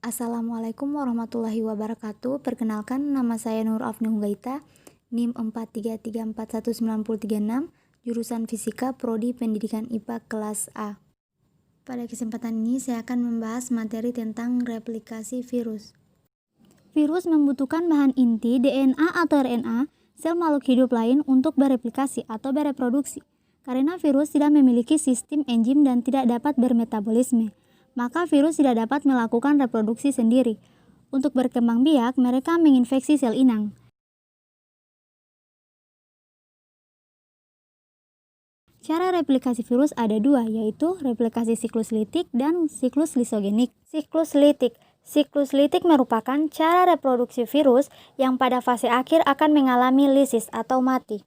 Assalamualaikum warahmatullahi wabarakatuh. Perkenalkan, nama saya Nur Afni Hunggaita, NIM 433419036, jurusan Fisika, Prodi Pendidikan IPA kelas A. Pada kesempatan ini saya akan membahas materi tentang replikasi virus. Virus membutuhkan bahan inti DNA atau RNA sel makhluk hidup lain untuk bereplikasi atau bereproduksi. Karena virus tidak memiliki sistem enzim dan tidak dapat bermetabolisme, maka virus tidak dapat melakukan reproduksi sendiri. Untuk berkembang biak, mereka menginfeksi sel inang. Cara replikasi virus ada dua, yaitu replikasi siklus litik dan siklus lisogenik. Siklus litik merupakan cara reproduksi virus yang pada fase akhir akan mengalami lisis atau mati.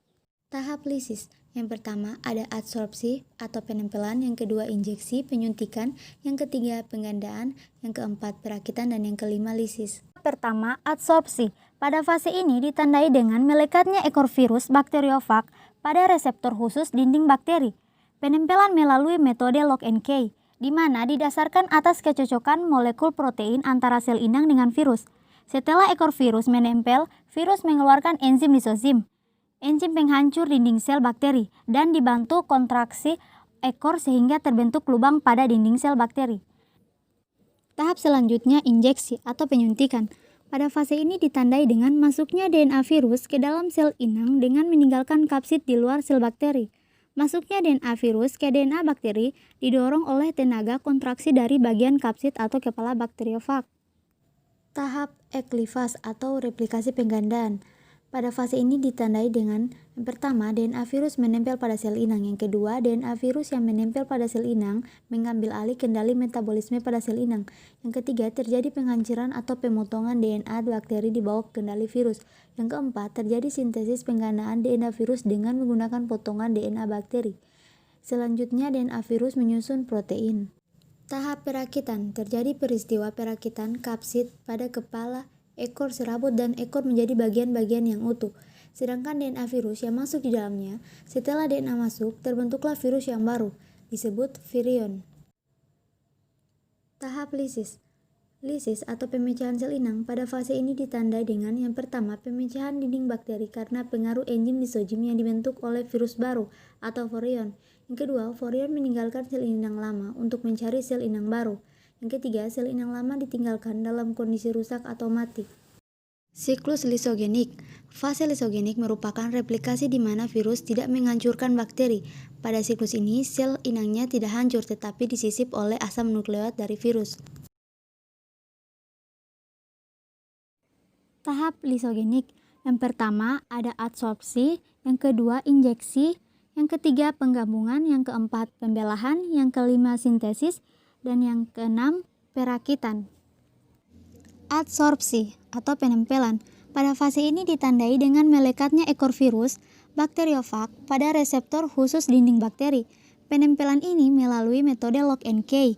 Tahap lisis. Yang pertama ada adsorpsi atau penempelan, yang kedua injeksi, penyuntikan, yang ketiga penggandaan, yang keempat perakitan, dan yang kelima lisis. Pertama, adsorpsi. Pada fase ini ditandai dengan melekatnya ekor virus bakteriofag pada reseptor khusus dinding bakteri. Penempelan melalui metode lock and key, di mana didasarkan atas kecocokan molekul protein antara sel inang dengan virus. Setelah ekor virus menempel, virus mengeluarkan enzim lisozim, enzim penghancur dinding sel bakteri, dan dibantu kontraksi ekor sehingga terbentuk lubang pada dinding sel bakteri. Tahap selanjutnya injeksi atau penyuntikan. Pada fase ini ditandai dengan masuknya DNA virus ke dalam sel inang dengan meninggalkan kapsid di luar sel bakteri. Masuknya DNA virus ke DNA bakteri didorong oleh tenaga kontraksi dari bagian kapsid atau kepala bakteriofag. Tahap eklivas atau replikasi penggandaan. Pada fase ini ditandai dengan yang pertama, DNA virus menempel pada sel inang. Yang kedua, DNA virus yang menempel pada sel inang mengambil alih kendali metabolisme pada sel inang. Yang ketiga, terjadi penghancuran atau pemotongan DNA bakteri di bawah kendali virus. Yang keempat, terjadi sintesis penggandaan DNA virus dengan menggunakan potongan DNA bakteri. Selanjutnya, DNA virus menyusun protein. Tahap perakitan. Terjadi peristiwa perakitan kapsid pada kepala, ekor, serabut, dan ekor menjadi bagian-bagian yang utuh. Sedangkan DNA virus yang masuk di dalamnya, setelah DNA masuk, terbentuklah virus yang baru, disebut virion. Tahap lisis. Lisis atau pemecahan sel inang pada fase ini ditandai dengan yang pertama, pemecahan dinding bakteri karena pengaruh enzim lisozim yang dibentuk oleh virus baru atau virion. Yang kedua, virion meninggalkan sel inang lama untuk mencari sel inang baru. Yang ketiga, sel inang lama ditinggalkan dalam kondisi rusak atau mati. Siklus lisogenik. Fase lisogenik merupakan replikasi di mana virus tidak menghancurkan bakteri. Pada siklus ini, sel inangnya tidak hancur tetapi disisip oleh asam nukleat dari virus. Tahap lisogenik. Yang pertama ada adsorpsi, yang kedua injeksi, yang ketiga penggabungan, yang keempat pembelahan, yang kelima sintesis, dan yang keenam perakitan. Adsorpsi atau penempelan. Pada fase ini ditandai dengan melekatnya ekor virus bakteriofag pada reseptor khusus dinding bakteri. Penempelan ini melalui metode lock and key,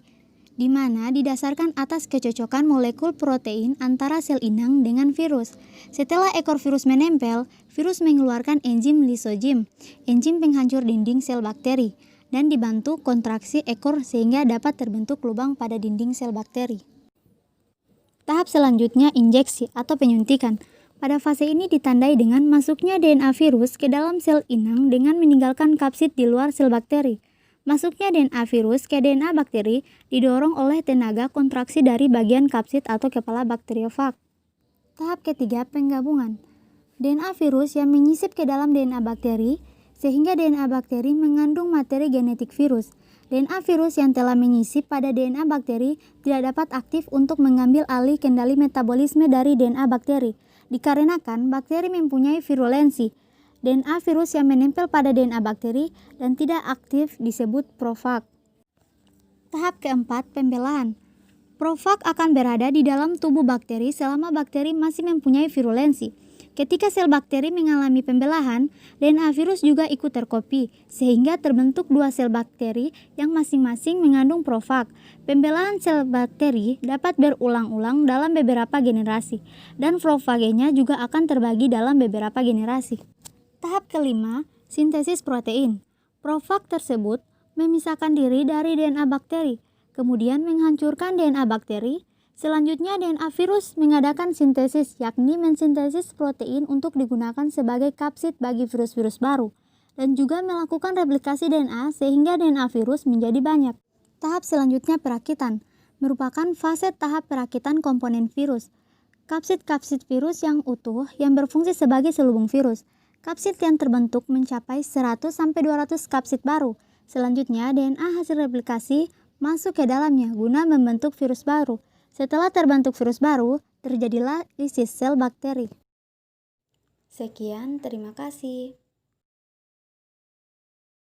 di mana didasarkan atas kecocokan molekul protein antara sel inang dengan virus. Setelah ekor virus menempel, virus mengeluarkan enzim lisozim, enzim penghancur dinding sel bakteri, dan dibantu kontraksi ekor sehingga dapat terbentuk lubang pada dinding sel bakteri. Tahap selanjutnya injeksi atau penyuntikan. Pada fase ini ditandai dengan masuknya DNA virus ke dalam sel inang dengan meninggalkan kapsid di luar sel bakteri. Masuknya DNA virus ke DNA bakteri didorong oleh tenaga kontraksi dari bagian kapsid atau kepala bakteriofag. Tahap ketiga penggabungan. DNA virus yang menyisip ke dalam DNA bakteri sehingga DNA bakteri mengandung materi genetik virus. DNA virus yang telah menyisip pada DNA bakteri tidak dapat aktif untuk mengambil alih kendali metabolisme dari DNA bakteri, dikarenakan bakteri mempunyai virulensi. DNA virus yang menempel pada DNA bakteri dan tidak aktif disebut profag. Tahap keempat, pembelahan. Profag akan berada di dalam tubuh bakteri selama bakteri masih mempunyai virulensi. Ketika sel bakteri mengalami pembelahan, DNA virus juga ikut terkopi, sehingga terbentuk dua sel bakteri yang masing-masing mengandung profag. Pembelahan sel bakteri dapat berulang-ulang dalam beberapa generasi, dan profagenya juga akan terbagi dalam beberapa generasi. Tahap kelima, sintesis protein. Profag tersebut memisahkan diri dari DNA bakteri, kemudian menghancurkan DNA bakteri, Selanjutnya, DNA virus mengadakan sintesis, yakni mensintesis protein untuk digunakan sebagai kapsid bagi virus-virus baru, dan juga melakukan replikasi DNA sehingga DNA virus menjadi banyak. Tahap selanjutnya perakitan, merupakan fase tahap perakitan komponen virus. Kapsid-kapsid virus yang utuh yang berfungsi sebagai selubung virus. Kapsid yang terbentuk mencapai 100-200 kapsid baru. Selanjutnya, DNA hasil replikasi masuk ke dalamnya guna membentuk virus baru. Setelah terbentuk virus baru, terjadilah lisis sel bakteri. Sekian, terima kasih.